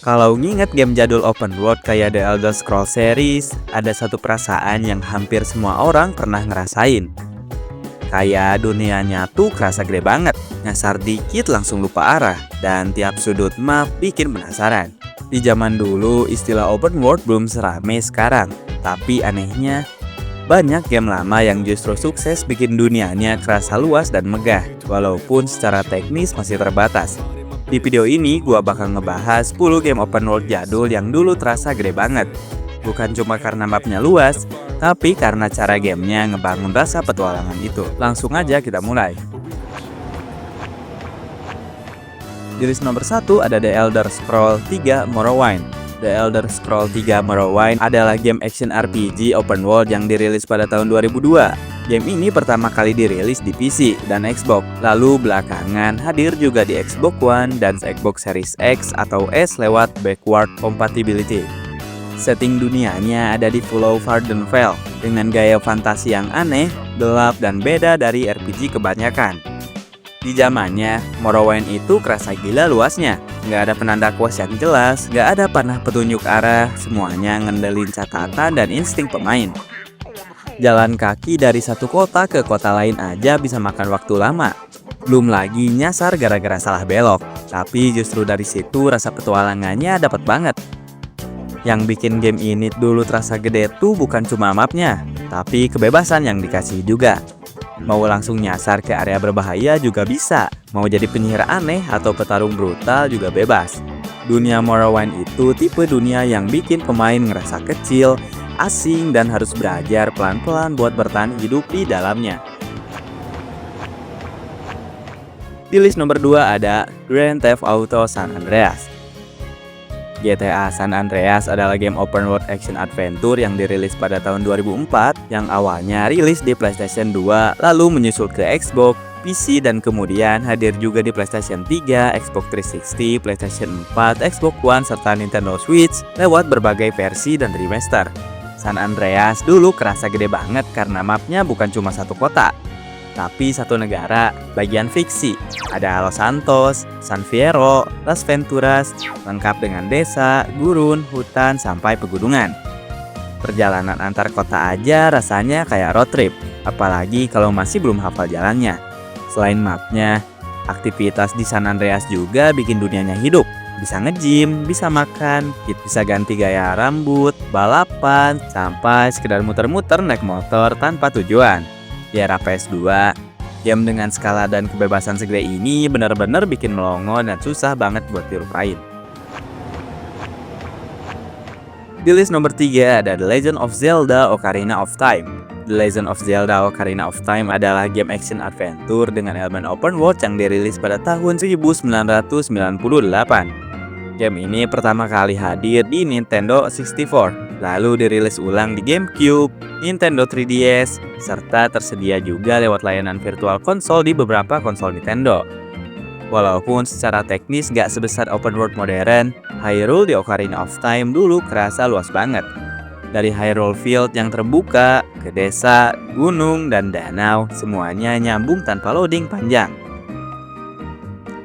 Kalau nginget game jadul open world kayak The Elder Scrolls series, ada satu perasaan yang hampir semua orang pernah ngerasain. Kayak dunianya tuh kerasa gede banget, nyasar dikit langsung lupa arah, dan tiap sudut map bikin penasaran. Di zaman dulu, istilah open world belum serame sekarang, tapi anehnya, banyak game lama yang justru sukses bikin dunianya kerasa luas dan megah, walaupun secara teknis masih terbatas. Di video ini, gua bakal ngebahas 10 game open world jadul yang dulu terasa gede banget. Bukan cuma karena mapnya luas, tapi karena cara gamenya ngebangun rasa petualangan itu. Langsung aja kita mulai. Di list nomor 1 ada The Elder Scrolls 3 Morrowind. The Elder Scrolls 3 Morrowind adalah game action RPG open world yang dirilis pada tahun 2002. Game ini pertama kali dirilis di PC dan Xbox, lalu belakangan hadir juga di Xbox One dan Xbox Series X atau S lewat backward compatibility. Setting dunianya ada di Pulau Vardenfell dengan gaya fantasi yang aneh, gelap, dan beda dari RPG kebanyakan. Di zamannya, Morrowind itu kerasa gila luasnya. Nggak ada penanda quest yang jelas, nggak ada panah petunjuk arah, semuanya ngandelin catatan dan insting pemain. Jalan kaki dari satu kota ke kota lain aja bisa makan waktu lama. Belum lagi nyasar gara-gara salah belok. Tapi justru dari situ rasa petualangannya dapat banget. Yang bikin game ini dulu terasa gede tuh bukan cuma mapnya, tapi kebebasan yang dikasih juga. Mau langsung nyasar ke area berbahaya juga bisa. Mau jadi penyihir aneh atau petarung brutal juga bebas. Dunia Morrowind itu tipe dunia yang bikin pemain ngerasa kecil, asing, dan harus belajar pelan-pelan buat bertahan hidup di dalamnya. Di list nomor 2 ada Grand Theft Auto San Andreas. GTA San Andreas adalah game open world action adventure yang dirilis pada tahun 2004, yang awalnya rilis di PlayStation 2, lalu menyusul ke Xbox, PC, dan kemudian hadir juga di PlayStation 3, Xbox 360, PlayStation 4, Xbox One, serta Nintendo Switch lewat berbagai versi dan remaster. San Andreas dulu kerasa gede banget karena mapnya bukan cuma satu kota, tapi satu negara, bagian fiksi. Ada Los Santos, San Fierro, Las Venturas, lengkap dengan desa, gurun, hutan, sampai pegunungan. Perjalanan antar kota aja rasanya kayak road trip, apalagi kalau masih belum hafal jalannya. Selain mapnya, aktivitas di San Andreas juga bikin dunianya hidup. Bisa nge-gym, bisa makan, bisa ganti gaya rambut, balapan, sampai sekedar muter-muter naik motor tanpa tujuan. Di era PS2, game dengan skala dan kebebasan segede ini benar-benar bikin melongo dan susah banget buat dilupain. Di list nomor 3 ada The Legend of Zelda Ocarina of Time. The Legend of Zelda Ocarina of Time adalah game action adventure dengan elemen open world yang dirilis pada tahun 1998. Game ini pertama kali hadir di Nintendo 64, lalu dirilis ulang di GameCube, Nintendo 3DS, serta tersedia juga lewat layanan virtual console di beberapa konsol Nintendo. Walaupun secara teknis gak sebesar open world modern, Hyrule di Ocarina of Time dulu kerasa luas banget. Dari Hyrule Field yang terbuka, ke desa, gunung, dan danau, semuanya nyambung tanpa loading panjang.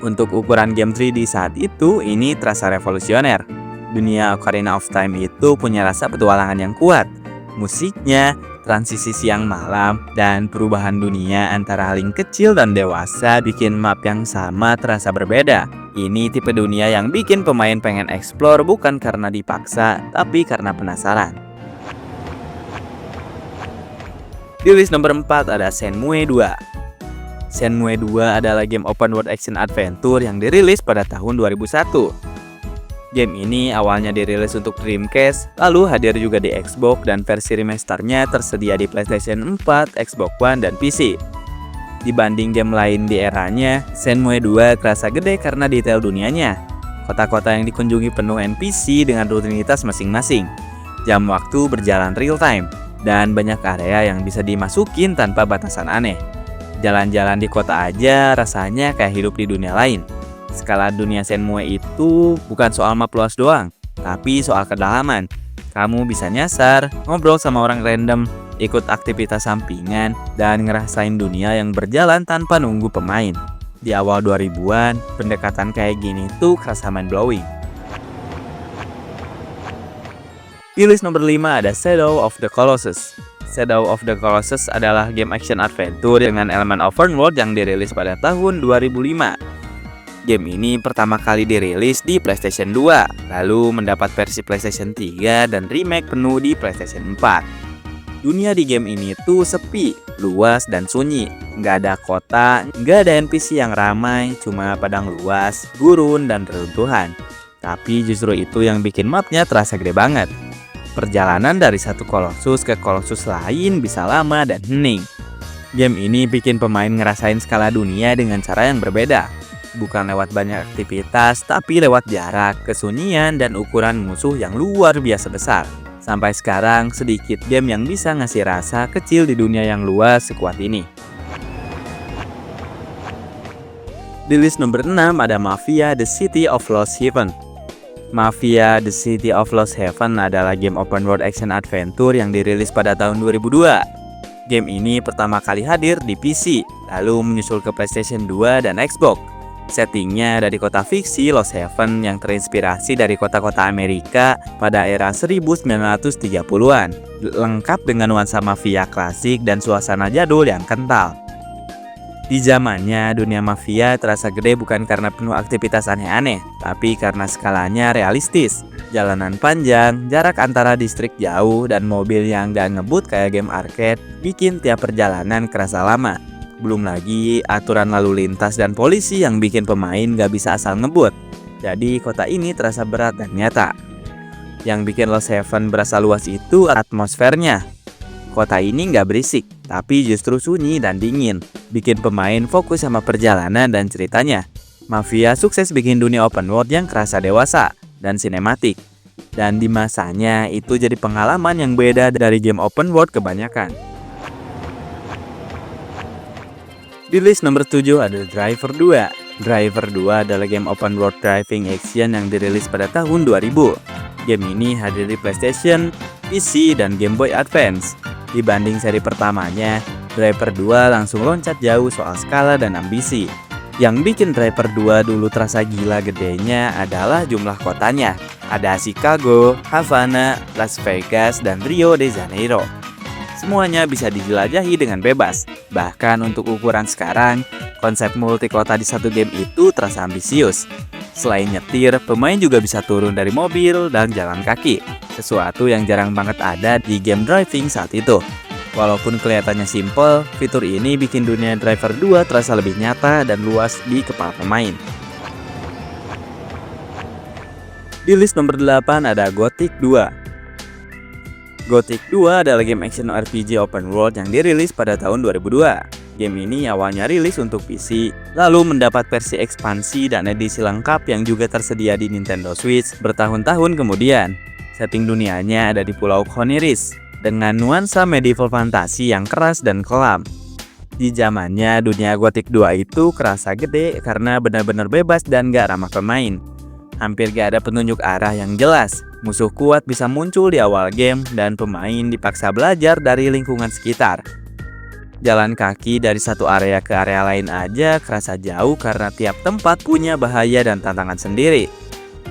Untuk ukuran game 3D saat itu, ini terasa revolusioner. Dunia Ocarina of Time itu punya rasa petualangan yang kuat. Musiknya, transisi siang malam, dan perubahan dunia antara link kecil dan dewasa bikin map yang sama terasa berbeda. Ini tipe dunia yang bikin pemain pengen explore bukan karena dipaksa, tapi karena penasaran. Di list nomor 4 ada Shenmue 2. Shenmue 2 adalah game open world action adventure yang dirilis pada tahun 2001. Game ini awalnya dirilis untuk Dreamcast, lalu hadir juga di Xbox, dan versi remasternya tersedia di PlayStation 4, Xbox One, dan PC. Dibanding game lain di eranya, Shenmue 2 kerasa gede karena detail dunianya. Kota-kota yang dikunjungi penuh NPC dengan rutinitas masing-masing. Jam waktu berjalan real time, dan banyak area yang bisa dimasukin tanpa batasan aneh. Jalan-jalan di kota aja rasanya kayak hidup di dunia lain. Skala dunia Shenmue itu bukan soal map luas doang, tapi soal kedalaman. Kamu bisa nyasar, ngobrol sama orang random, ikut aktivitas sampingan, dan ngerasain dunia yang berjalan tanpa nunggu pemain. Di awal 2000-an, pendekatan kayak gini tuh kerasa mind blowing. Di list nomor 5 ada Shadow of the Colossus. Shadow of the Colossus adalah game action adventure dengan elemen open world yang dirilis pada tahun 2005. Game ini pertama kali dirilis di PlayStation 2, lalu mendapat versi PlayStation 3 dan remake penuh di PlayStation 4. Dunia di game ini tuh sepi, luas dan sunyi. Nggak ada kota, nggak ada NPC yang ramai, cuma padang luas, gurun, dan reruntuhan. Tapi justru itu yang bikin mapnya terasa gede banget. Perjalanan dari satu Colossus ke Colossus lain bisa lama dan hening. Game ini bikin pemain ngerasain skala dunia dengan cara yang berbeda. Bukan lewat banyak aktivitas, tapi lewat jarak, kesunyian, dan ukuran musuh yang luar biasa besar. Sampai sekarang, sedikit game yang bisa ngasih rasa kecil di dunia yang luas sekuat ini. Di list nomor 6 ada Mafia: The City of Lost Heaven. Mafia: The City of Lost Heaven adalah game open world action adventure yang dirilis pada tahun 2002. Game ini pertama kali hadir di PC, lalu menyusul ke PlayStation 2 dan Xbox. Settingnya ada di kota fiksi Lost Heaven yang terinspirasi dari kota-kota Amerika pada era 1930-an, lengkap dengan nuansa mafia klasik dan suasana jadul yang kental. Di zamannya, dunia mafia terasa gede bukan karena penuh aktivitas aneh-aneh, tapi karena skalanya realistis. Jalanan panjang, jarak antara distrik jauh, dan mobil yang gak ngebut kayak game arcade bikin tiap perjalanan kerasa lama. Belum lagi aturan lalu lintas dan polisi yang bikin pemain gak bisa asal ngebut. Jadi kota ini terasa berat dan nyata. Yang bikin Lost Heaven berasa luas itu atmosfernya. Kota ini gak berisik, tapi justru sunyi dan dingin, bikin pemain fokus sama perjalanan dan ceritanya. Mafia sukses bikin dunia open world yang kerasa dewasa dan sinematik. Dan di masanya itu jadi pengalaman yang beda dari game open world kebanyakan. Di list nomor 7 ada Driver 2. Driver 2 adalah game open world driving action yang dirilis pada tahun 2000. Game ini hadir di PlayStation, PC, dan Game Boy Advance. Dibanding seri pertamanya, Driver 2 langsung loncat jauh soal skala dan ambisi. Yang bikin Driver 2 dulu terasa gila gedenya adalah jumlah kotanya. Ada Chicago, Havana, Las Vegas, dan Rio de Janeiro. Semuanya bisa dijelajahi dengan bebas. Bahkan untuk ukuran sekarang, konsep multi kota di satu game itu terasa ambisius. Selain nyetir, pemain juga bisa turun dari mobil dan jalan kaki, sesuatu yang jarang banget ada di game driving saat itu. Walaupun kelihatannya simple, fitur ini bikin dunia Driver 2 terasa lebih nyata dan luas di kepala pemain. Di list nomor 8 ada Gothic 2. Gothic 2 adalah game action RPG open world yang dirilis pada tahun 2002. Game ini awalnya rilis untuk PC, lalu mendapat versi ekspansi dan edisi lengkap yang juga tersedia di Nintendo Switch bertahun-tahun kemudian. Setting dunianya ada di Pulau Khoniris, dengan nuansa medieval fantasi yang keras dan kelam. Di zamannya, dunia Gothic 2 itu kerasa gede karena benar-benar bebas dan gak ramah pemain. Hampir gak ada petunjuk arah yang jelas. Musuh kuat bisa muncul di awal game dan pemain dipaksa belajar dari lingkungan sekitar. Jalan kaki dari satu area ke area lain aja kerasa jauh karena tiap tempat punya bahaya dan tantangan sendiri.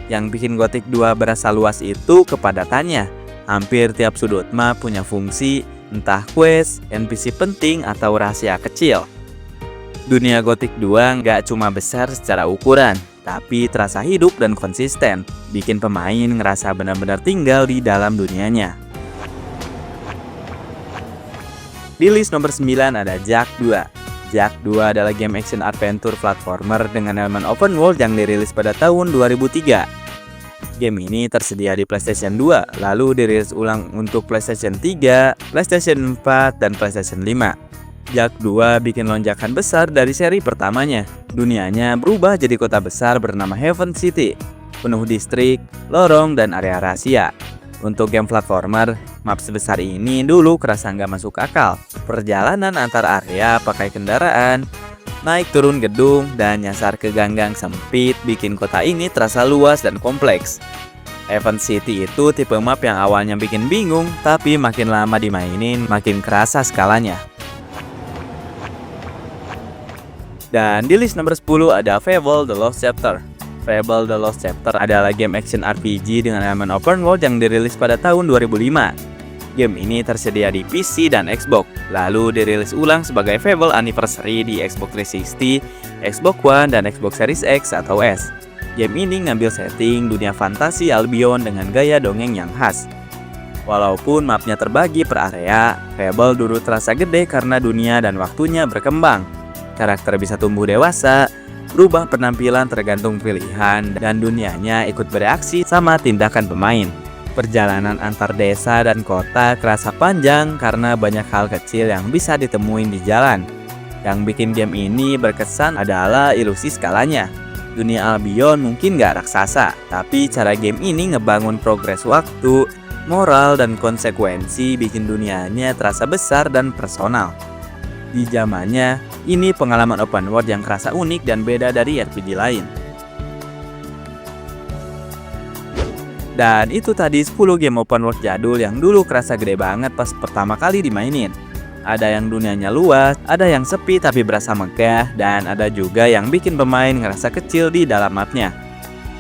Yang bikin Gothic 2 berasa luas itu kepadatannya. Hampir tiap sudut map punya fungsi, entah quest, NPC penting, atau rahasia kecil. Dunia Gothic 2 nggak cuma besar secara ukuran, tapi terasa hidup dan konsisten, bikin pemain ngerasa benar-benar tinggal di dalam dunianya. Di list nomor 9 ada Jak 2. Jak 2 adalah game action adventure platformer dengan elemen open world yang dirilis pada tahun 2003. Game ini tersedia di PlayStation 2, lalu dirilis ulang untuk PlayStation 3, PlayStation 4, dan PlayStation 5. Jak 2 bikin lonjakan besar dari seri pertamanya. Dunianya berubah jadi kota besar bernama Heaven City, penuh distrik, lorong, dan area rahasia. Untuk game platformer, map sebesar ini dulu kerasa nggak masuk akal. Perjalanan antar area pakai kendaraan, naik turun gedung, dan nyasar ke ganggang sempit bikin kota ini terasa luas dan kompleks. Heaven City itu tipe map yang awalnya bikin bingung, tapi makin lama dimainin makin kerasa skalanya. Dan di list nomor 10 ada Fable The Lost Chapter. Fable The Lost Chapter adalah game action RPG dengan elemen open world yang dirilis pada tahun 2005. Game ini tersedia di PC dan Xbox, lalu dirilis ulang sebagai Fable Anniversary di Xbox 360, Xbox One, dan Xbox Series X atau S. Game ini ngambil setting dunia fantasi Albion dengan gaya dongeng yang khas. Walaupun mapnya terbagi per area, Fable dulu terasa gede karena dunia dan waktunya berkembang. Karakter bisa tumbuh dewasa, berubah penampilan tergantung pilihan, dan dunianya ikut bereaksi sama tindakan pemain. Perjalanan antar desa dan kota kerasa panjang karena banyak hal kecil yang bisa ditemuin di jalan. Yang bikin game ini berkesan adalah ilusi skalanya. Dunia Albion mungkin gak raksasa, tapi cara game ini ngebangun progres waktu, moral, dan konsekuensi bikin dunianya terasa besar dan personal. Di zamannya, ini pengalaman open world yang kerasa unik dan beda dari RPG lain. Dan itu tadi 10 game open world jadul yang dulu kerasa gede banget pas pertama kali dimainin. Ada yang dunianya luas, ada yang sepi tapi berasa megah, dan ada juga yang bikin pemain ngerasa kecil di dalam mapnya.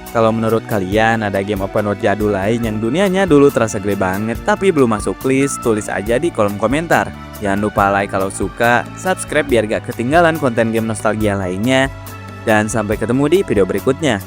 Kalau menurut kalian ada game open world jadul lain yang dunianya dulu terasa gede banget tapi belum masuk list, tulis aja di kolom komentar. Jangan lupa like kalau suka, subscribe biar gak ketinggalan konten game nostalgia lainnya, dan sampai ketemu di video berikutnya.